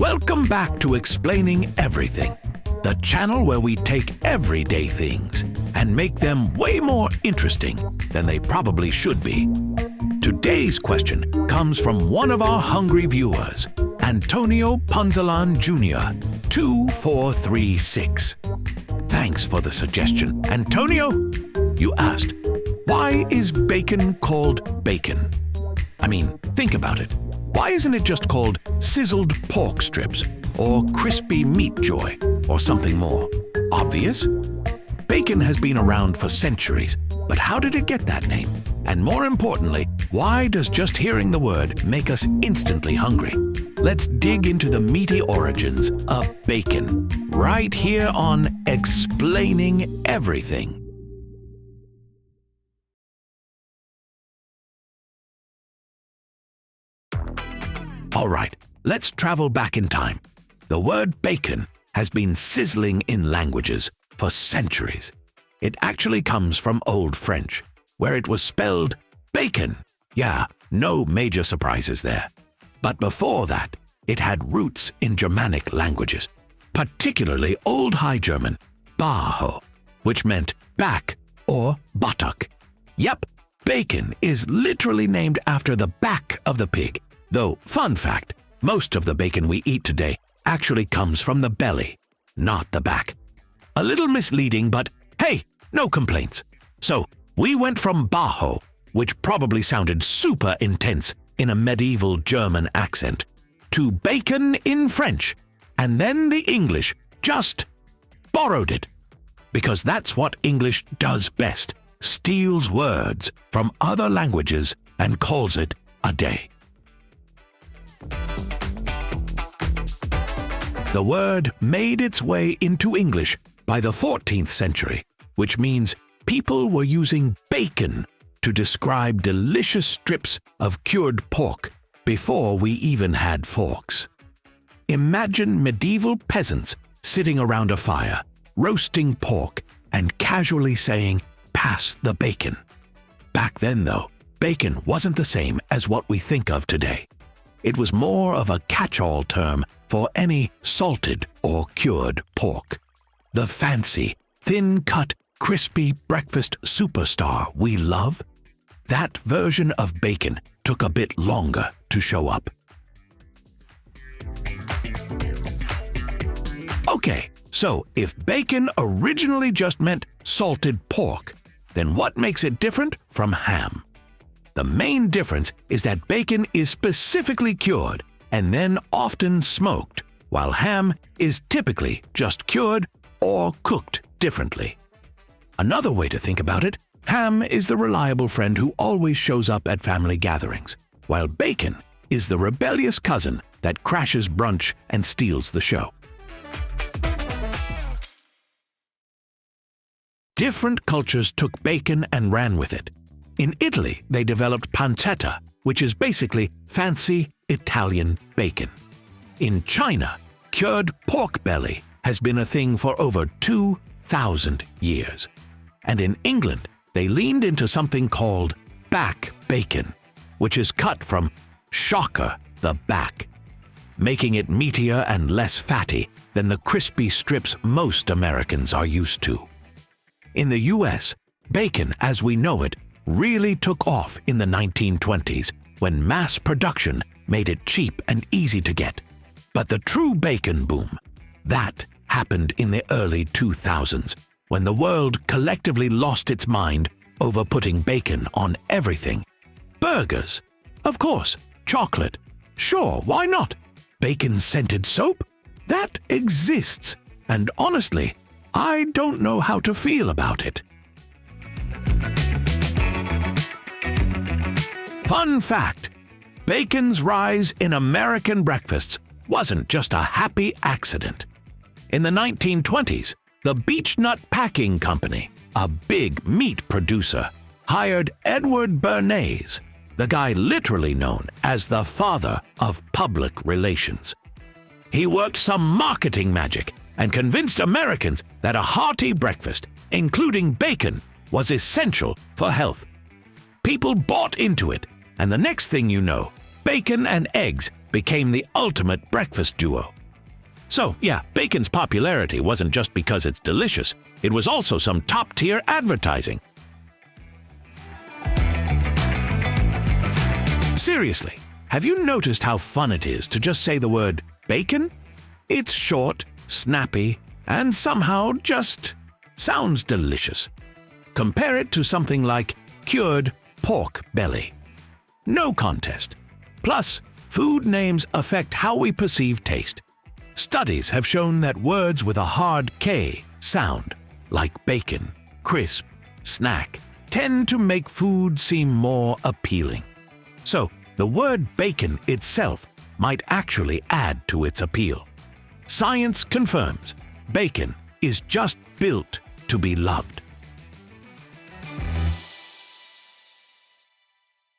Welcome back to Explaining Everything, the channel where we take everyday things and make them way more interesting than they probably should be. Today's question comes from one of our hungry viewers, Antonio Ponzalan Jr., 2436. Thanks for the suggestion, Antonio. You asked, why is bacon called bacon? I mean, think about it. Why isn't it just called sizzled pork strips or crispy meat joy or something more obvious? Bacon has been around for centuries, but how did it get that name? And more importantly, why does just hearing the word make us instantly hungry? Let's dig into the meaty origins of bacon right here on Explaining Everything. All right, let's travel back in time. The word bacon has been sizzling in languages for centuries. It actually comes from Old French, where it was spelled bacon. Yeah, no major surprises there. But before that, it had roots in Germanic languages, particularly Old High German, Baho, which meant back or buttock. Yep, bacon is literally named after the back of the pig. Though, fun fact, most of the bacon we eat today actually comes from the belly, not the back. A little misleading, but hey, no complaints. So, we went from Baho, which probably sounded super intense in a medieval German accent, to bacon in French, and then the English just borrowed it. Because that's what English does best, steals words from other languages and calls it a day. The word made its way into English by the 14th century, which means people were using bacon to describe delicious strips of cured pork before we even had forks. Imagine medieval peasants sitting around a fire, roasting pork, and casually saying, "Pass the bacon." Back then, though, bacon wasn't the same as what we think of today. It was more of a catch-all term for any salted or cured pork. The fancy, thin-cut, crispy breakfast superstar we love? That version of bacon took a bit longer to show up. Okay, so if bacon originally just meant salted pork, then what makes it different from ham? The main difference is that bacon is specifically cured and then often smoked, while ham is typically just cured or cooked differently. Another way to think about it, ham is the reliable friend who always shows up at family gatherings, while bacon is the rebellious cousin that crashes brunch and steals the show. Different cultures took bacon and ran with it. In Italy, they developed pancetta, which is basically fancy Italian bacon. In China, cured pork belly has been a thing for over 2,000 years. And in England, they leaned into something called back bacon, which is cut from shocker, the back, making it meatier and less fatty than the crispy strips most Americans are used to. In the US, bacon as we know it really took off in the 1920s when mass production made it cheap and easy to get. But the true bacon boom, that happened in the early 2000s when the world collectively lost its mind over putting bacon on everything. Burgers, of course, chocolate, sure, why not? Bacon-scented soap? That exists, and honestly, I don't know how to feel about it. Fun fact, bacon's rise in American breakfasts wasn't just a happy accident. In the 1920s, the Beechnut Packing Company, a big meat producer, hired Edward Bernays, the guy literally known as the father of public relations. He worked some marketing magic and convinced Americans that a hearty breakfast, including bacon, was essential for health. People bought into it, and the next thing you know, bacon and eggs became the ultimate breakfast duo. So, yeah, bacon's popularity wasn't just because it's delicious, it was also some top-tier advertising. Seriously, have you noticed how fun it is to just say the word bacon? It's short, snappy, and somehow just sounds delicious. Compare it to something like cured pork belly. No contest. Plus, food names affect how we perceive taste. Studies have shown that words with a hard K sound, like bacon, crisp, snack, tend to make food seem more appealing. So, the word bacon itself might actually add to its appeal. Science confirms bacon is just built to be loved.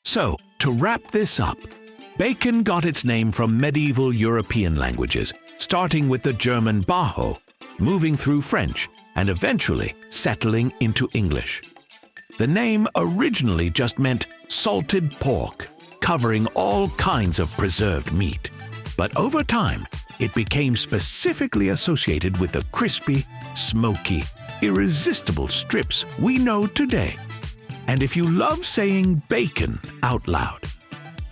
So, to wrap this up, bacon got its name from medieval European languages, starting with the German Baho, moving through French, and eventually settling into English. The name originally just meant salted pork, covering all kinds of preserved meat. But over time, it became specifically associated with the crispy, smoky, irresistible strips we know today. And if you love saying bacon out loud,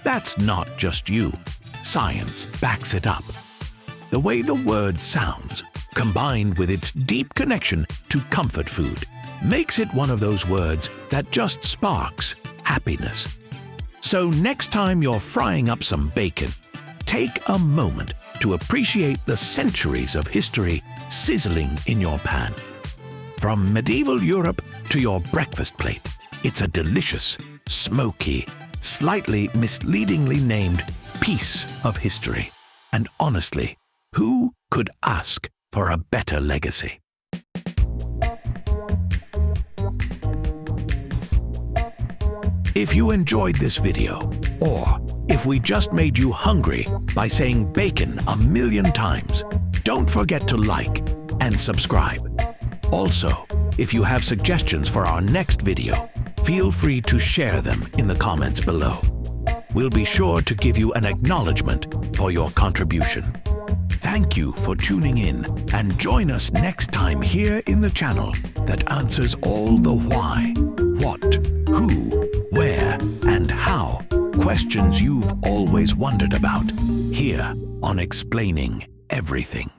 that's not just you. Science backs it up. The way the word sounds, combined with its deep connection to comfort food, makes it one of those words that just sparks happiness. So next time you're frying up some bacon, take a moment to appreciate the centuries of history sizzling in your pan. From medieval Europe to your breakfast plate, it's a delicious, smoky, slightly misleadingly named piece of history. And honestly, who could ask for a better legacy? If you enjoyed this video, or if we just made you hungry by saying bacon a million times, don't forget to like and subscribe. Also, if you have suggestions for our next video, feel free to share them in the comments below. We'll be sure to give you an acknowledgement for your contribution. Thank you for tuning in, and join us next time here in the channel that answers all the why, what, who, where, and how questions you've always wondered about, here on Explaining Everything.